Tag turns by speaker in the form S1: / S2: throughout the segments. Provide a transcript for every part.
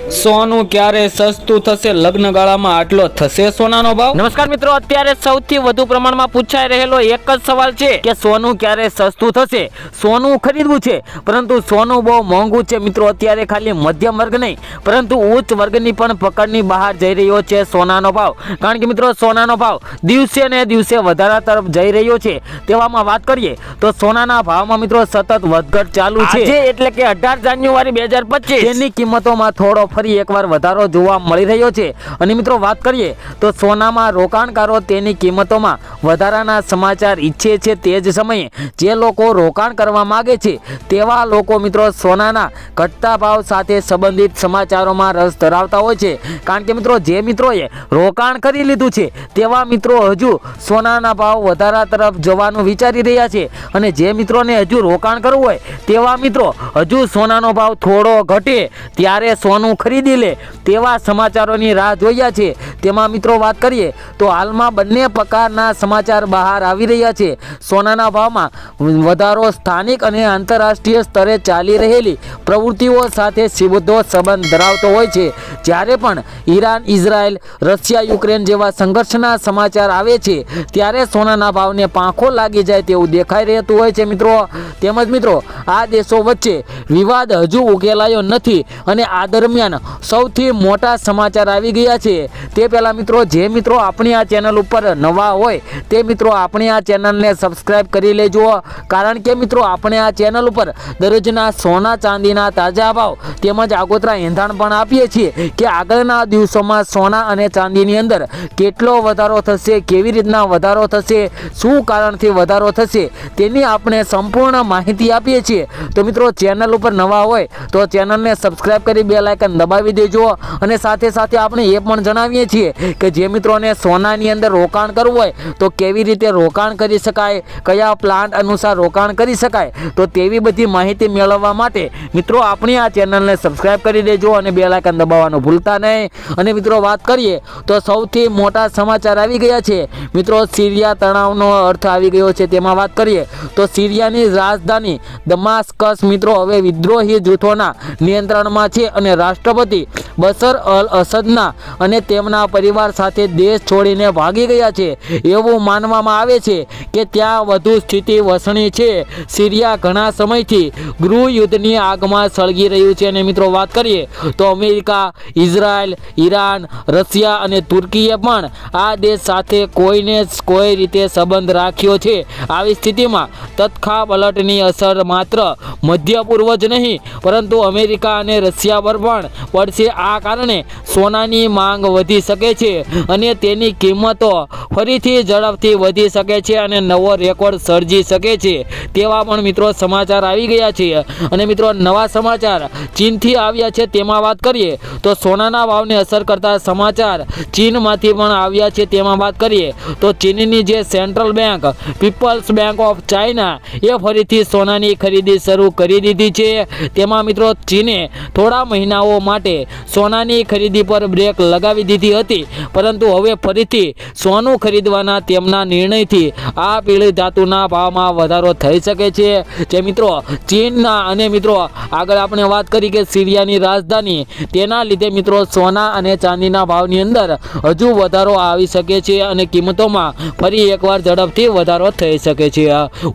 S1: સોનું ક્યારે સસ્તું થશે? લગ્નગાળામાં આટલો થશે સોનાનો ભાવ?
S2: નમસ્કાર મિત્રો, અત્યારે સૌથી વધુ પ્રમાણમાં પૂછાઈ રહેલો એક જ સવાલ છે કે સોનું ક્યારે સસ્તું થશે. સોનું ખરીદવું છે, પરંતુ સોનું બહુ મોંઘું છે મિત્રો. અત્યારે ખાલી મધ્યમ વર્ગ નહીં, પરંતુ ઉચ્ચ વર્ગની પણ પકડની બહાર જઈ રહ્યો છે સોનાનો ભાવ. કારણ કે મિત્રો, સોનાનો ભાવ દિવસે ને દિવસે વધારા તરફ જઈ રહ્યો છે. તેવામાં વાત કરીએ તો સોનાના ભાવમાં મિત્રો સતત વધઘટ ચાલુ છે. આજે એટલે કે 18 જાન્યુઆરી 2025 તેની કિંમતોમાં થોડો ફરી એકવાર વધારો જોવા મળી રહ્યો છે. અને મિત્રો વાત કરીએ તો સોનામાં રોકાણકારો તેની કિંમતોમાં વધારાના સમાચાર ઈચ્છે છે. તે જ સમયે જે લોકો રોકાણ કરવા માંગે છે તેવા લોકો મિત્રો સોનાના ઘટતા ભાવ સાથે સંબંધિત સમાચારોમાં રસ ધરાવતા હોય છે. કારણ કે મિત્રો, જે મિત્રોએ રોકાણ કરી લીધું છે તેવા મિત્રો હજુ સોનાના ભાવ વધારા તરફ જવાનું વિચારી રહ્યા છે. અને જે મિત્રોને હજુ રોકાણ કરવું હોય તેવા મિત્રો હજુ સોનાનો ભાવ થોડો ઘટે ત્યારે સોનું ખરીદી લે તેવા સમાચારોની રાહ જોયા છે. તેમાં મિત્રો વાત કરીએ તો હાલમાં બંને પ્રકારના સમાચાર બહાર આવી રહ્યા છે. સોનાના ભાવમાં વધારો સ્થાનિક અને આંતરરાષ્ટ્રીય સ્તરે ચાલી રહેલી પ્રવૃત્તિઓ સાથે સીધો સંબંધ ધરાવતો હોય છે. જ્યારે પણ ઈરાન, ઇઝરાયલ, રશિયા, યુક્રેન જેવા સંઘર્ષના સમાચાર આવે છે ત્યારે સોનાના ભાવને પાંખો લાગી જાય તેવું દેખાઈ રહેતું હોય છે મિત્રો. તેમજ મિત્રો, આ દેશો વચ્ચે વિવાદ હજુ ઉકેલાયો નથી અને આ દરમિયાન સૌથી મોટા સમાચાર આવી ગયા છે. તે પહેલાં મિત્રો, જે મિત્રો આપણી આ ચેનલ ઉપર નવા હોય તે મિત્રો આપણી આ ચેનલને સબસ્ક્રાઈબ કરી લેજો. કારણ કે મિત્રો, આપણે આ ચેનલ ઉપર દરરોજના સોના ચાંદીના તાજા ભાવ તેમજ આગોતરા એંધાણ પણ આપીએ છીએ કે આગળના દિવસોમાં સોના અને ચાંદીની અંદર કેટલો વધારો થશે, કેવી રીતના વધારો થશે, શું કારણથી વધારો થશે તેની આપણે સંપૂર્ણ માહિતી આપીએ છીએ. તો મિત્રો, ચેનલ ઉપર નવા હોય તો ચેનલને સબસ્ક્રાઈબ કરી બેલ આઇકન દબાવી દેજો. અને સાથે સાથે આપણે એ પણ જણાવીએ છીએ કે જે મિત્રોને સોનાની અંદર રોકાણ કરવું હોય તો કેવી રીતે રોકાણ કરી શકાય, કયા પ્લાન અનુસાર રોકાણ કરી શકાય, તો તેવી બધી માહિતી મેળવવા માટે મિત્રો આપણી આ ચેનલને સબસ્ક્રાઈબ કરી દેજો અને બેલ આઇકન દબાવવાનું ભૂલતા નહીં. અને મિત્રો વાત કરીએ તો સૌથી મોટા સમાચાર આવી ગયા છે મિત્રો. સિરિયા તણાવનો અર્થ આવી ગયો છે. તેમાં વાત કરીએ તો સિરિયાની રાજધાની દમાસ્કસ મિત્રો હવે વિદ્રોહી જૂથોના નિયંત્રણમાં છે અને રાષ્ટ્રપતિ બશર અલ અસદના અને તેમના પરિવાર સાથે દેશ છોડીને ભાગી ગયા છે. એવું માનવામાં આવે છે કે ત્યાં વધુ સ્થિતિ વસણી છે. સિરિયા ઘણા સમયથી ગૃહ યુદ્ધની આગમાં સળગી રહ્યું છે. અને મિત્રો વાત કરીએ તો અમેરિકા, ઇઝરાયલ, ઈરાન, રશિયા અને તુર્કીએ પણ આ દેશ સાથે કોઈને કોઈ રીતે સંબંધ રાખ્યો છે. આવી સ્થિતિમાં તત્કાળ પલટની અસર માત્ર મધ્ય પૂર્વ જ નહીં પરંતુ અમેરિકા અને રશિયા પર પણ પડશે. આ કારણે સોનાની માંગ વધી શકે છે અને તેની કિંમતો ફરીથી ઝડપથી વધી શકે છે અને નવો રેકોર્ડ સર્જી શકે છે તેવા પણ મિત્રો સમાચાર આવી ગયા છે. અને મિત્રો, નવા સમાચાર ચીનથી આવ્યા છે. તેમાં વાત કરીએ તો સોનાના ભાવને અસર કરતા સમાચાર ચીનમાંથી પણ આવ્યા છે. તેમાં વાત કરીએ તો ચીનની જે central bank People's Bank of China એ ફરીથી સોનાની ખરીદી શરૂ કરી દીધી છે. તેમાં મિત્રો ચીને થોડા મહિનાઓ માટે સોનાની ખરીદી પર બ્રેક લગાવી દીધી હતી, પરંતુ હવે ફરીથી સોનું ખરીદવાના તેમના નિર્ણયથી આ પીળી ધાતુના ભાવમાં વધારો થઈ શકે છે. જે મિત્રો ચીનના અને મિત્રો આગળ આપણે વાત કરી કે સિરિયાની રાજધાની, તેના લીધે મિત્રો સોના અને ચાંદીના ભાવની અંદર હજુ વધારો આવી શકે છે અને કિંમતોમાં ફરી એકવાર ઝડપથી વધારો થઈ શકે છે.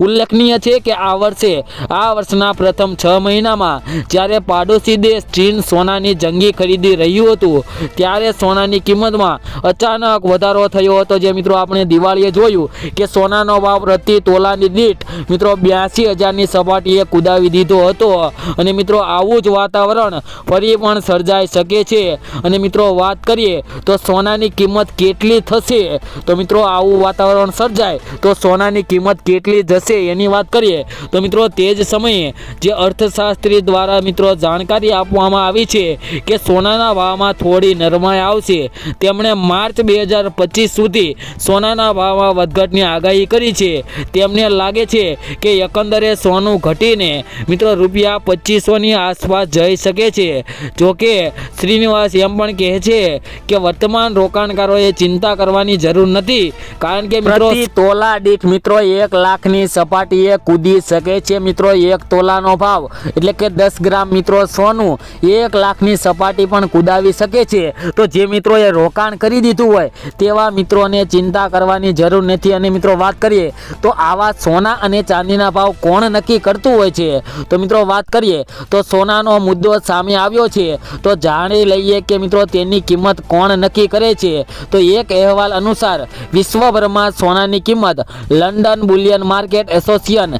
S2: ઉલ્લેખનીય છે કે આ વર્ષના પ્રથમ 6 મહિનામાં જ્યારે પાડોશી દેશ ચીન સોનાની જંગી ખરીદી રહ્યું હતું ત્યારે સોનાની કિંમતમાં અચાનક વધારો થયો હતો. જે મિત્રો આપણે દિવાળીએ જોયું કે સોનાનો ભાવ પ્રતિ તોલાની દીઠ મિત્રો 82,000ની સપાટીએ કૂદાવી દીધો હતો. અને મિત્રો આવું જ વાતાવરણ ફરી પણ સર્જાઈ શકે છે. અને મિત્રો વાત કરીએ તો સોનાની કિંમત કેટલી થશે, તો મિત્રો આવું વાતાવરણ સર્જાય તો સોનાની કિંમત કેટલી જશે એની વાત કરીએ તો મિત્રો તે જ સમયે જે અર્થશાસ્ત્રી દ્વારા મિત્રો જાણકારી આપવામાં આવી છે કે સોનાના ભાવમાં થોડી નરમાઈ આવશે. તેમણે માર્ચ 2025 સુધી સોનાના ભાવમાં વધઘટની આગાહી કરી છે. તેમને લાગે છે કે એકંદરે સોનું ઘટીને મિત્રો ₹2500ની આસપાસ જઈ શકે છે. જોકે શ્રીનિવાસ એમ પણ કહે છે કે વર્તમાન રોકાણકારોએ ચિંતા કરવાની જરૂર નથી, કારણ કે મિત્રો તોલા દીઠ મિત્રો 1 લાખની સપાટીએ કૂદી શકે છે. મિત્રો 1 તોલાનો ભાવ એટલે કે 10 ગ્રામ મિત્રો સોનું 1 લાખ લાખની સપાટી પણ કુદાવી શકે છે. તો જે મિત્રોએ રોકાણ કરી દીધું હોય તેવા મિત્રોને ચિંતા કરવાની જરૂર નથી. અને મિત્રો વાત કરીએ તો આવા સોના અને ચાંદીના ભાવ કોણ નક્કી કરતું હોય છે? તો મિત્રો વાત કરીએ તો સોનાનો મુદ્દો સામે આવ્યો છે. તો જાણી લઈએ કે મિત્રો તેની કિંમત કોણ નક્કી કરે છે. તો એક અહેવાલ અનુસાર વિશ્વભરમાં સોનાની કિંમત London Boolean market association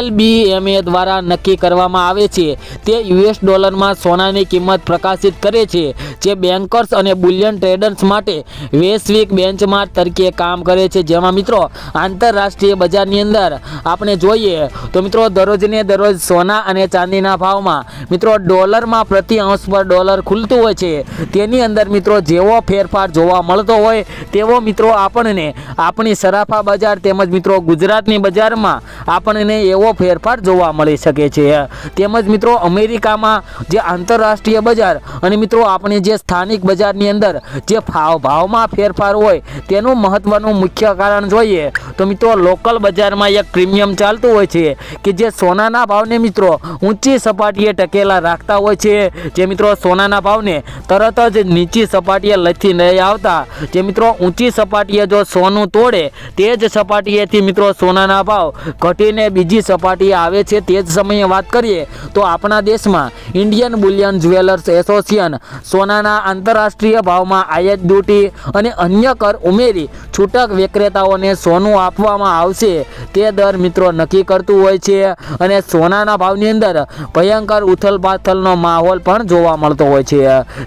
S2: LBMA દ્વારા નક્કી કરવામાં આવે છે. તે US ડોલરમાં સોનાની કિંમત પ્રકાશિત કરે છે, જે બેન્કર્સ અને બુલિયન ટ્રેડર્સ માટે વૈશ્વિક બેન્ચમાર્ક તરીકે કામ કરે છે. જેમાં મિત્રો આંતરરાષ્ટ્રીય બજારની અંદર આપણે જોઈએ તો મિત્રો દરરોજને દરરોજ સોના અને ચાંદીના ભાવમાં મિત્રો ડોલરમાં પ્રતિ અંશ પર ડોલર ખુલતું હોય છે. તેની અંદર મિત્રો જેવો ફેરફાર જોવા મળતો હોય તેવો મિત્રો આપણને આપણી સરાફા બજાર તેમજ મિત્રો ગુજરાતની બજારમાં આપણને એવો ફેરફાર જોવા મળી શકે છે. તેમજ મિત્રો અમેરિકામાં જે આંતરરાષ્ટ્રીય બજાર અને મિત્રો આપણી જે સ્થાનિક બજારની અંદર જે ભાવમાં ફેરફાર હોય તેનું મહત્વનું મુખ્ય કારણ જોઈએ તો મિત્રો લોકલ બજારમાં એક પ્રીમિયમ ચાલતું હોય છે કે જે સોનાના ભાવને મિત્રો ઊંચી સપાટીએ ટકેલા રાખતા હોય છે. જે મિત્રો સોનાના ભાવને તરત જ નીચી સપાટીએ લથી નહીં આવતા. જે મિત્રો ઊંચી સપાટીએ જો સોનું તોડે તે જ સપાટીએથી મિત્રો સોનાના ભાવ ઘટીને બીજી સપાટીએ આવે છે. તે જ સમયે વાત કરીએ તો આપણા દેશમાં ઇન્ડિયન બુલિયન જ્વેલર્સ એસોસિએશન સોનાના આંતરરાષ્ટ્રીય ભાવમાં આયાત ડ્યુટી અને અન્ય કર ઉમેરી છૂટક વિક્રેતાઓને સોનું આપવામાં આવશે તે દર મિત્રો નક્કી કરતું હોય છે. અને સોનાના ભાવની અંદર ભયંકર ઉથલપાથલનો માહોલ પણ જોવા મળતો હોય છે.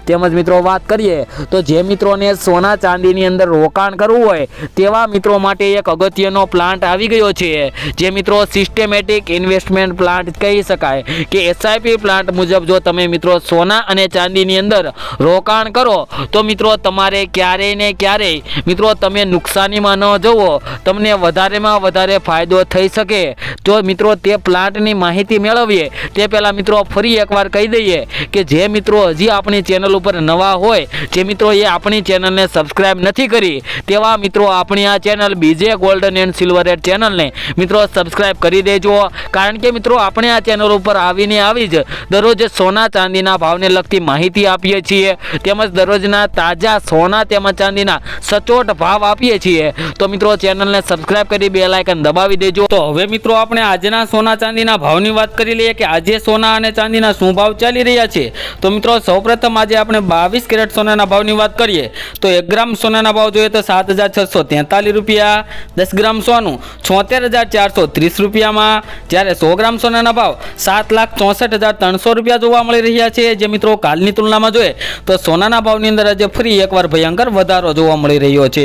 S2: તેમજ મિત્રો વાત કરીએ તો જે મિત્રોને સોના ચાંદીની અંદર રોકાણ કરવું હોય તેવા મિત્રો માટે એક અગત્યનો પ્લાન્ટ આવી ગયો છે, જે મિત્રો સિસ્ટેમેટિક ઇન્વેસ્ટમેન્ટ પ્લાન્ટ કહી શકાય કે SIP પ્લાન્ટ મુજબ જો તમે મિત્રો સોના અને ચાંદીની અંદર રોકાણ કરો તો મિત્રો તમારે ક્યારેય ને ક્યારેય મિત્રો તમે નુકસાનીમાં ન જવો, તમને વધારેમાં વધારે ફાયદો થઈ શકે. તો મિત્રો તે પ્લાન્ટની માહિતી મેળવીએ તે પહેલાં મિત્રો ફરી એકવાર કહી દઈએ કે જે મિત્રો હજી આપણી ચેનલ ઉપર નવા હોય, જે મિત્રો એ આપણી ચેનલને સબસ્ક્રાઈબ નથી કરી તેવા મિત્રો આપણી આ channel BJ golden and silver rate ચેનલને મિત્રો સબસ્ક્રાઈબ કરી દેજો. કારણ કે મિત્રો આપણે આ ચેનલ ઉપર આવી જ દરરોજ સોના ચાંદીના ભાવને લગતી માહિતી આપીએ છીએ, તેમજ દરરોજના તાજા સોના તેમજ ચાંદીના સચોટ ભાવ આપીએ છીએ. તો મિત્રો ચેનલને સબસ્ક્રાઈબ કરી બેલ આઇકન દબાવી દેજો.
S1: તો હવે મિત્રો આપણે આજના સોના ચાંદીના ભાવની વાત કરી લઈએ કે આજે સોના અને ચાંદીના શું ભાવ ચાલી રહ્યા છે. તો મિત્રો સૌપ્રથમ આજે આપણે 22 કેરેટ સોનાના ભાવની વાત કરીએ તો 1 ગ્રામ સોનાના ભાવ જોઈએ તો 7,643 રૂપિયા, 10 ગ્રામ સોનું 76,430 રૂપિયામાં, જ્યારે 100 ગ્રામ સોનાના ભાવ 7,64,300 રૂપિયા જોવા મળી રહ્યા છે. જે મિત્રો કાલની તુલનામાં જોઈએ તો સોનાના ભાવની અંદર આજે ફરી એકવાર ભયંકર વધારો જોવા મળી રહ્યો છે.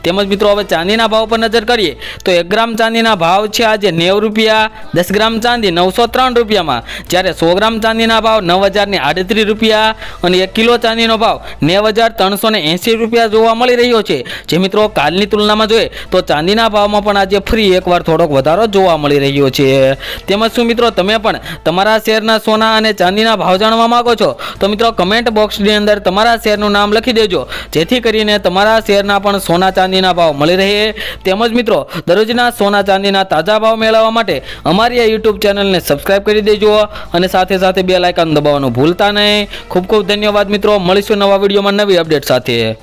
S1: તેમજ મિત્રો હવે ચાંદીના ભાવ પર નજર કરીએ તો 1 ગ્રામ ચાંદીના ભાવ છે આજે 90 રૂપિયા, 10 ગ્રામ ચાંદી 903 રૂપિયામાં, જ્યારે 100 ગ્રામ ચાંદીના ભાવ 9,038 રૂપિયા અને 1 કિલો ચાંદીનો ભાવ 9,380 રૂપિયા જોવા મળી રહ્યો છે. જે મિત્રો કાલની તુલનામાં જોઈએ તો ચાંદીના ભાવમાં પણ આજે ફરી એકવાર થોડોક વધારો જોવા મળી રહ્યો છે. તેમજ શું મિત્રો તમે પણ તમારા શહેરના સોના અને ચાંદીના ભાવ જાણવા માંગો છો તો મિત્રો કમેન્ટ બોક્સની અંદર તમારા શહેરનું નામ લખી દેજો, જેથી કરીને તમારા શહેરના પણ સોના ચાંદીના ભાવ મળી રહે. તેમજ મિત્રો દરરોજના સોના ચાંદીના તાજા ભાવ મેળવવા માટે અમારી આ YouTube ચેનલને સબસ્ક્રાઈબ કરી દેજો અને સાથે સાથે બેલ આઇકન દબાવવાનું ભૂલતા નહીં. ખૂબ ખૂબ ધન્યવાદ મિત્રો. મળીશું નવા વિડીયોમાં નવી અપડેટ સાથે.